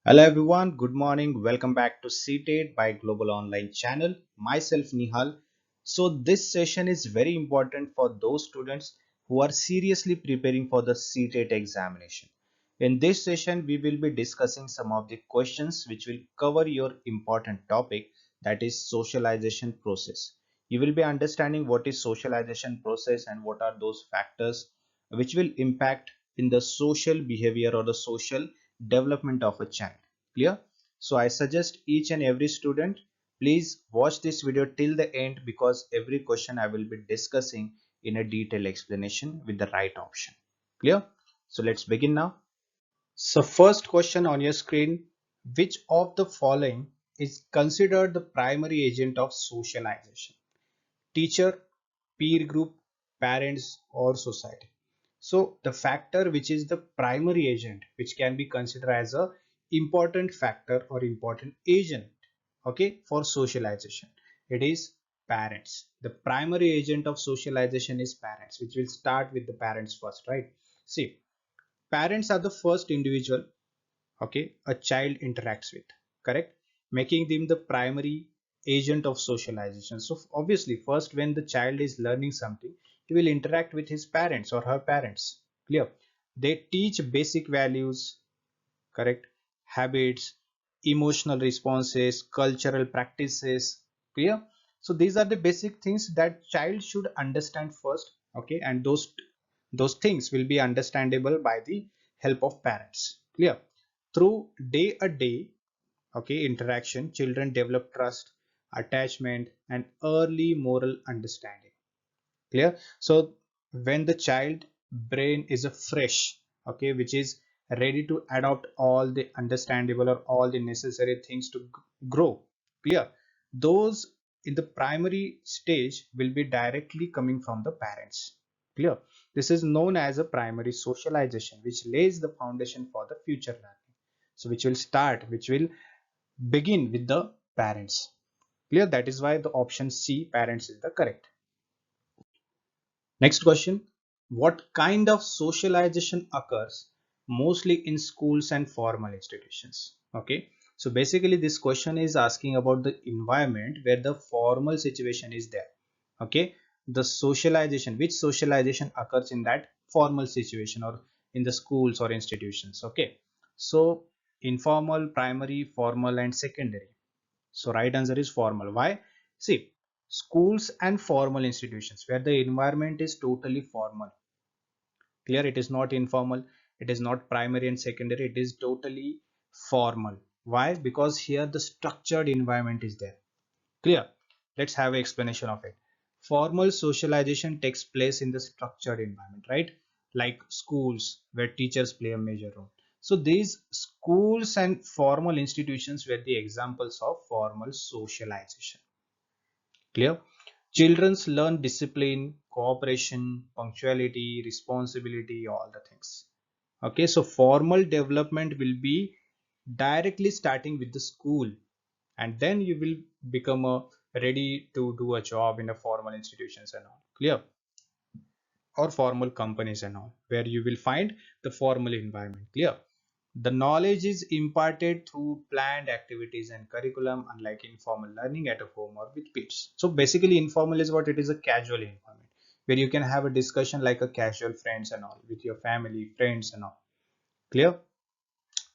Hello everyone, good morning. Welcome back to CTET by Global Online Channel. Myself Nihal. So this session is very important for those students who are seriously preparing for the CTET examination. In this session, we will be discussing some of the questions which will cover your important topic, that is socialization process. You will be understanding what is socialization process and what are those factors which will impact in the social behavior or the social development of a child. Clear? So I suggest each and every student, please watch this video till the end, because every question I will be discussing in a detailed explanation with the right option. Clear? So let's begin now. So first question on your screen: which of the following is considered the primary agent of socialization? Teacher, peer group, parents, or society? So the factor which is the primary agent, which can be considered as a important factor or important agent, okay, for socialization, it is parents. The primary agent of socialization is parents, which will start with the parents first, right? See, parents are the first individual, okay, a child interacts with, correct, making them the primary agent of socialization. So obviously first, when the child is learning something, he will interact with his parents or her parents. Clear? They teach basic values, correct, habits, emotional responses, cultural practices. Clear? So these are the basic things that child should understand first, okay, and those things will be understandable by the help of parents. Clear? Through day okay, interaction, children develop trust, attachment, and early moral understanding. Clear? So when the child brain is a fresh, okay, which is ready to adopt all the understandable or all the necessary things to grow. Clear? Those in the primary stage will be directly coming from the parents. Clear? This is known as a primary socialization, which lays the foundation for the future learning. So which will begin with the parents. Clear? That is why the option C, parents, is the correct. Next question: what kind of socialization occurs mostly in schools and formal institutions? Okay, so basically this question is asking about the environment where the formal situation is there. Okay, the socialization, which socialization occurs in that formal situation or in the schools or institutions. Okay, so informal, primary, formal, and secondary. So right answer is formal. Why? See, schools and formal institutions where the environment is totally formal. Clear? It is not informal. It is not primary and secondary. It is totally formal. Why? Because here the structured environment is there. Clear? Let's have an explanation of it. Formal socialization takes place in the structured environment, right? Like schools where teachers play a major role. So these schools and formal institutions were the examples of formal socialization. Clear? Childrens learn discipline, cooperation, punctuality, responsibility, all the things. Okay, so formal development will be directly starting with the school, and then you will become a ready to do a job in a formal institutions and all. Clear? Or formal companies and all, where you will find the formal environment. Clear? The knowledge is imparted through planned activities and curriculum, unlike informal learning at a home or with peers. So basically informal is what? It is a casual environment where you can have a discussion like a casual friends and all with your family, friends and all. Clear?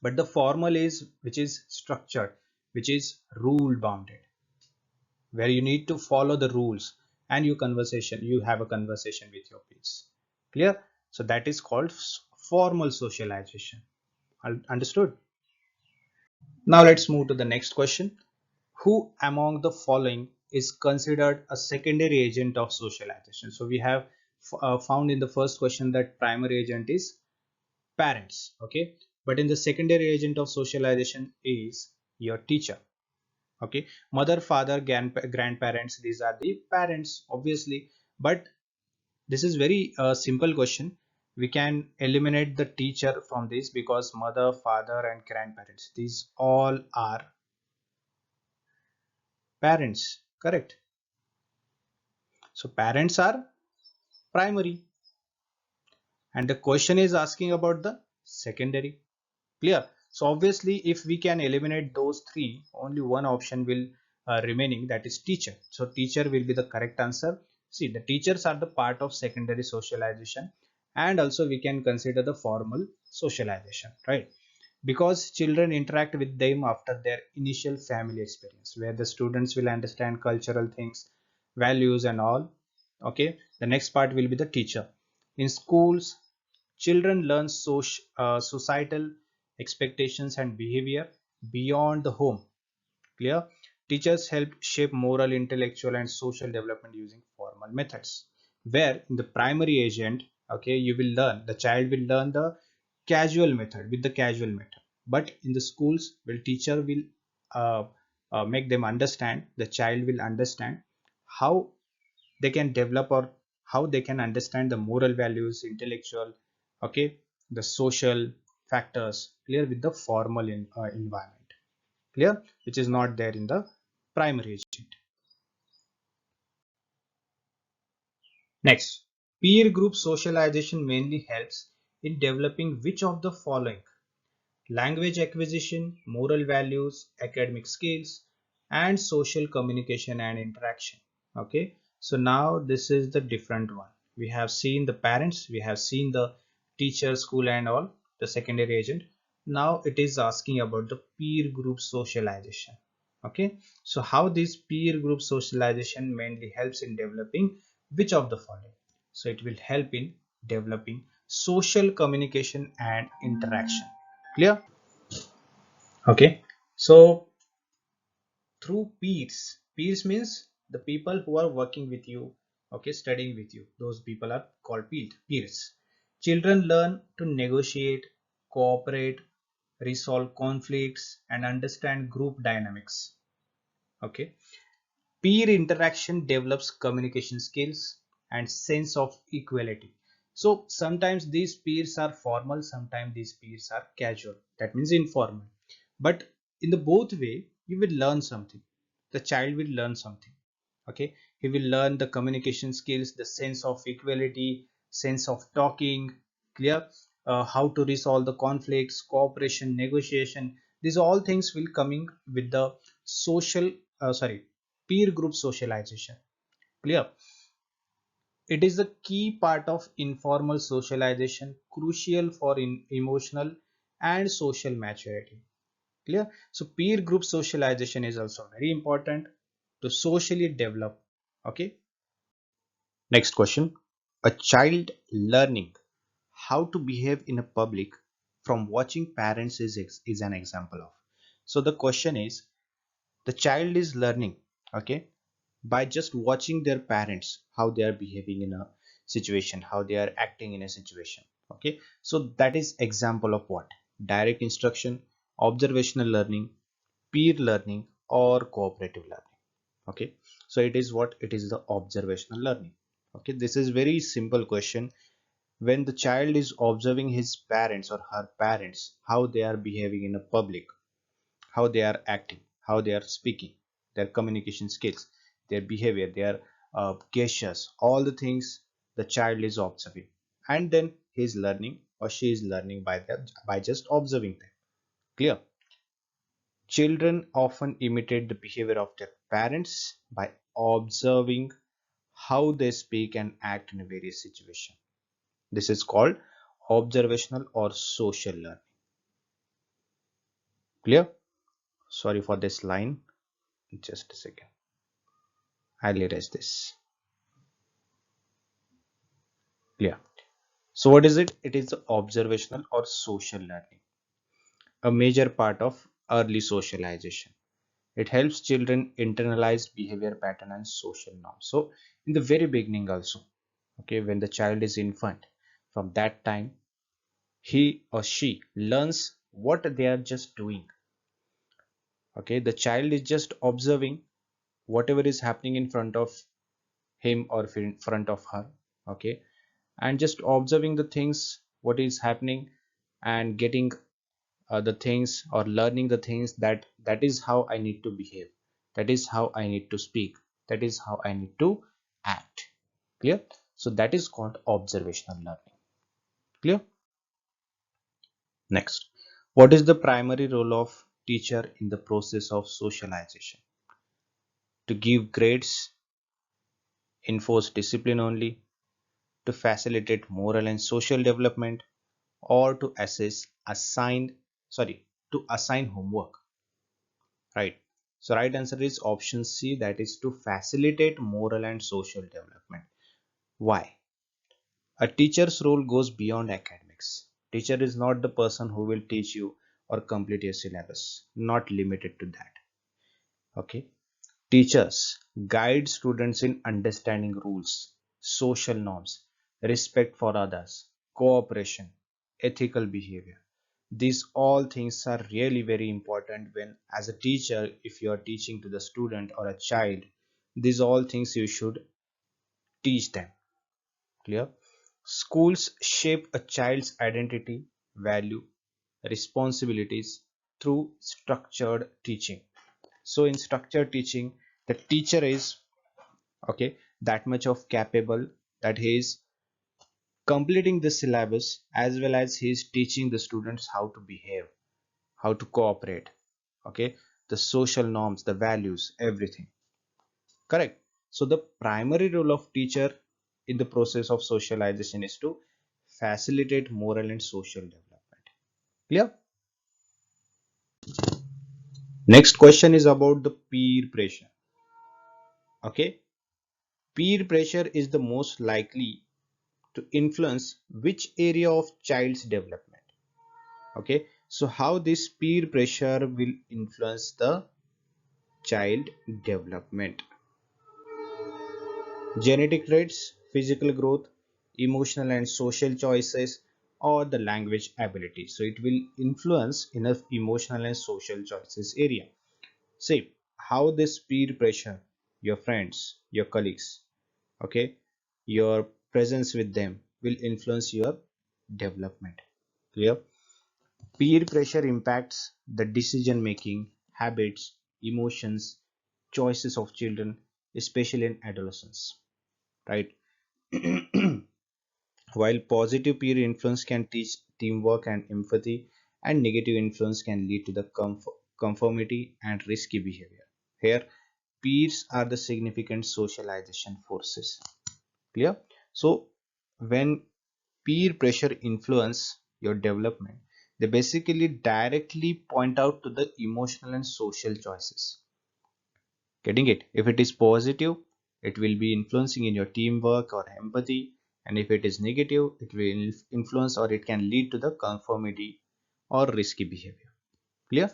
But the formal is which is structured, which is rule bounded, where you need to follow the rules, and you have a conversation with your peers. Clear? So that is called formal socialization. Understood? Now let's move to the next question. Who among the following is considered a secondary agent of socialization? So we have found in the first question that primary agent is parents, okay, but in the secondary agent of socialization is your teacher. Okay, mother, father, grandparents, these are the parents, obviously. But this is very simple question. We can eliminate the teacher from this, because mother, father, and grandparents, these all are parents, correct? So parents are primary, and the question is asking about the secondary. Clear? So obviously if we can eliminate those three, only one option will remaining, that is teacher. So teacher will be the correct answer. See, the teachers are the part of secondary socialization, and also we can consider the formal socialization, right? Because children interact with them after their initial family experience, where the students will understand cultural things, values and all. Okay, the next part will be the teacher. In schools, children learn societal expectations and behavior beyond the home. Clear? Teachers help shape moral, intellectual, and social development using formal methods. Where in the primary agent, okay, you will learn, the child will learn the casual method with the casual method. But in the schools, well, teacher will uh, make them understand, the child will understand how they can develop, or how they can understand the moral values, intellectual, okay, the social factors, clear, with the formal environment. Clear? Which is not there in the primary agent. Next, peer group socialization mainly helps in developing which of the following: language acquisition, moral values, academic skills, and social communication and interaction. Okay, so now this is the different one. We have seen the parents, we have seen the teacher, school, and all the secondary agent. Now it is asking about the peer group socialization. Okay, so how this peer group socialization mainly helps in developing which of the following? So it will help in developing social communication and interaction. Clear? Okay, so through peers means the people who are working with you, okay, studying with you, those people are called peers. Children learn to negotiate, cooperate, resolve conflicts, and understand group dynamics. Okay, peer interaction develops communication skills and sense of equality. So sometimes these peers are formal, sometimes these peers are casual, that means informal. But in the both way, you will learn something, the child will learn something. Okay, he will learn the communication skills, the sense of equality, sense of talking. Clear? How to resolve the conflicts, cooperation, negotiation, these all things will coming with the social, sorry, peer group socialization. Clear? It is a key part of informal socialization, crucial for emotional and social maturity. Clear? So peer group socialization is also very important to socially develop. Okay. Next question. A child learning how to behave in a public from watching parents is an example of. So the question is, the child is learning, okay, by just watching their parents, how they are behaving in a situation, how they are acting in a situation. Okay. So that is example of what? Direct instruction, observational learning, peer learning, or cooperative learning. Okay, so it is what? It is the observational learning. Okay, this is very simple question. When the child is observing his parents or her parents, how they are behaving in a public, how they are acting, how they are speaking, their communication skills, their behavior, their gestures, all the things the child is observing, and then he is learning or she is learning by just observing them. Clear? Children often imitate the behavior of their parents by observing how they speak and act in various situations. This is called observational or social learning. Clear? Sorry for this line. Just a second. I'll erase this. Clear? So what is it? It is the observational or social learning, a major part of early socialization. It helps children internalize behavior pattern and social norms. So in the very beginning also, okay, when the child is infant, from that time he or she learns what they are just doing. Okay, the child is just observing whatever is happening in front of him or in front of her. Okay, and just observing the things what is happening, and getting the things or learning the things, that is how I need to behave, that is how I need to speak, that is how I need to act. Clear? So that is called observational learning. Clear? Next, What is the primary role of teacher in the process of socialization? To give grades, enforce discipline only, to facilitate moral and social development, or to assign homework, right? So right answer is option C, that is to facilitate moral and social development. Why? A teacher's role goes beyond academics. Teacher is not the person who will teach you or complete your syllabus, not limited to that. Okay. Teachers guide students in understanding rules, social norms, respect for others, cooperation, ethical behavior. These all things are really very important when, as a teacher, if you are teaching to the student or a child, these all things you should teach them. Clear? Schools shape a child's identity, value, responsibilities through structured teaching. So in structured teaching, the teacher is okay that much of capable that he is completing the syllabus as well as he is teaching the students how to behave, how to cooperate, okay, the social norms, the values, everything. Correct. So the primary role of teacher in the process of socialization is to facilitate moral and social development. Clear? Next question is about the peer pressure. Okay. Peer pressure is the most likely to influence which area of child's development. Okay. So how this peer pressure will influence the child development? Genetic traits, physical growth, emotional and social choices, or the language ability. So it will influence enough emotional and social choices area. See how this peer pressure, your friends, your colleagues, okay, your presence with them will influence your development. Clear? Peer pressure impacts the decision making, habits, emotions, choices of children, especially in adolescence, right? While positive peer influence can teach teamwork and empathy, and negative influence can lead to the conformity and risky behavior. Here, peers are the significant socialization forces. Clear? So, when peer pressure influence your development, they basically directly point out to the emotional and social choices. Getting it? If it is positive, it will be influencing in your teamwork or empathy, and if it is negative, it will influence or it can lead to the conformity or risky behavior. Clear?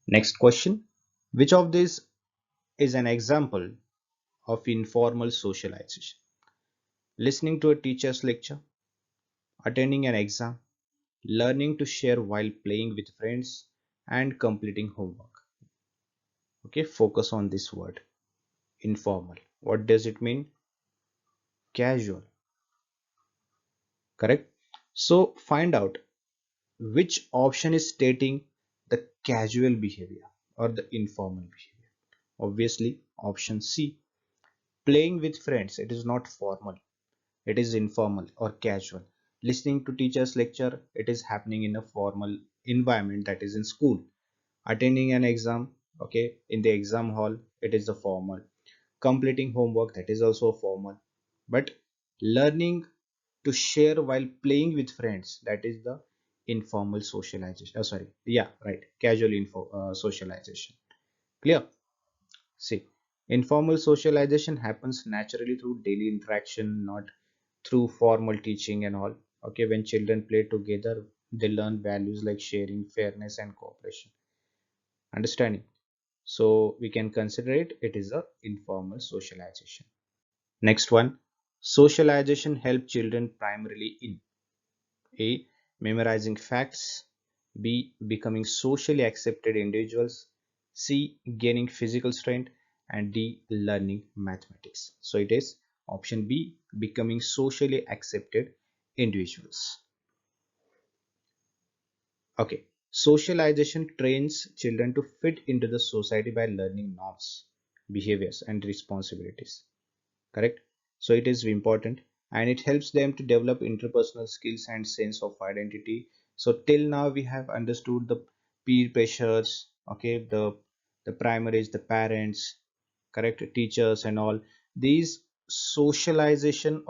Next question. Which of these is an example of informal socialization? Listening to a teacher's lecture, attending an exam, learning to share while playing with friends, and completing homework. Okay, focus on this word, informal. What does it mean? Casual. Correct? So find out which option is stating the casual behavior or the informal behavior. Obviously, option C. Playing with friends, it is not formal, it is informal or casual. Listening to teacher's lecture, it is happening in a formal environment, that is in school. Attending an exam, okay, in the exam hall, it is the formal. Completing homework, that is also formal. But learning to share while playing with friends, that is the informal socialization. Oh, sorry, yeah, right, casual socialization. Clear? See, informal socialization happens naturally through daily interaction, not through formal teaching and all. Okay, when children play together, they learn values like sharing, fairness, and cooperation. Understanding? So we can consider it is a informal socialization. Next one, socialization help children primarily in A. Memorizing facts, B. Becoming socially accepted individuals, C. Gaining physical strength, and D. Learning mathematics. So it is option B, becoming socially accepted individuals. Okay, socialization trains children to fit into the society by learning norms, behaviors, and responsibilities. Correct? So it is important. and it helps them to develop interpersonal skills and sense of identity. So till now we have understood the peer pressures, okay, the primaries, the parents, correct, teachers and all. These socialization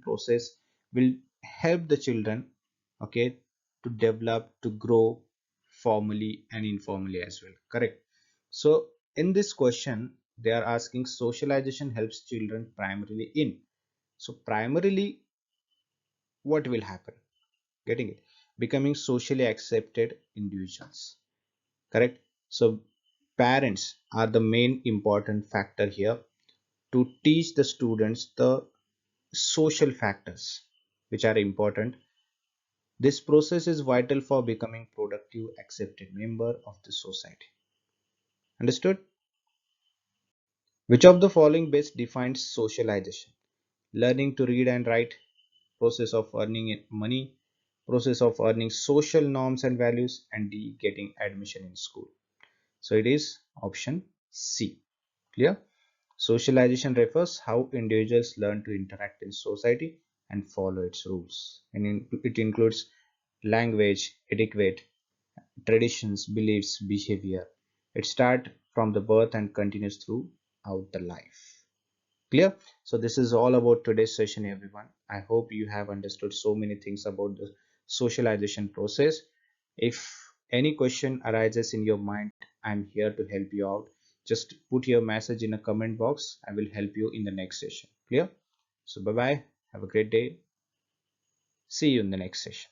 process will help the children, okay, to develop, to grow formally and informally as well, correct. So in this question they are asking socialization helps children primarily in. So primarily what will happen? Getting it? Becoming socially accepted individuals. Correct? So parents are the main important factor here to teach the students the social factors which are important. This process is vital for becoming productive, accepted member of the society. Understood? Which of the following best defines socialization? Learning to read and write, process of earning money, process of earning social norms and values, and D, getting admission in school. So it is option C. Clear? Socialization refers how individuals learn to interact in society and follow its rules. And it includes language, etiquette, traditions, beliefs, behavior. It starts from the birth and continues throughout the life. Clear? So this is all about today's session, everyone. I hope you have understood so many things about the socialization process. If any question arises in your mind, I'm here to help you out. Just put your message in a comment box. I will help you in the next session. Clear? So bye bye. Have a great day. See you in the next session.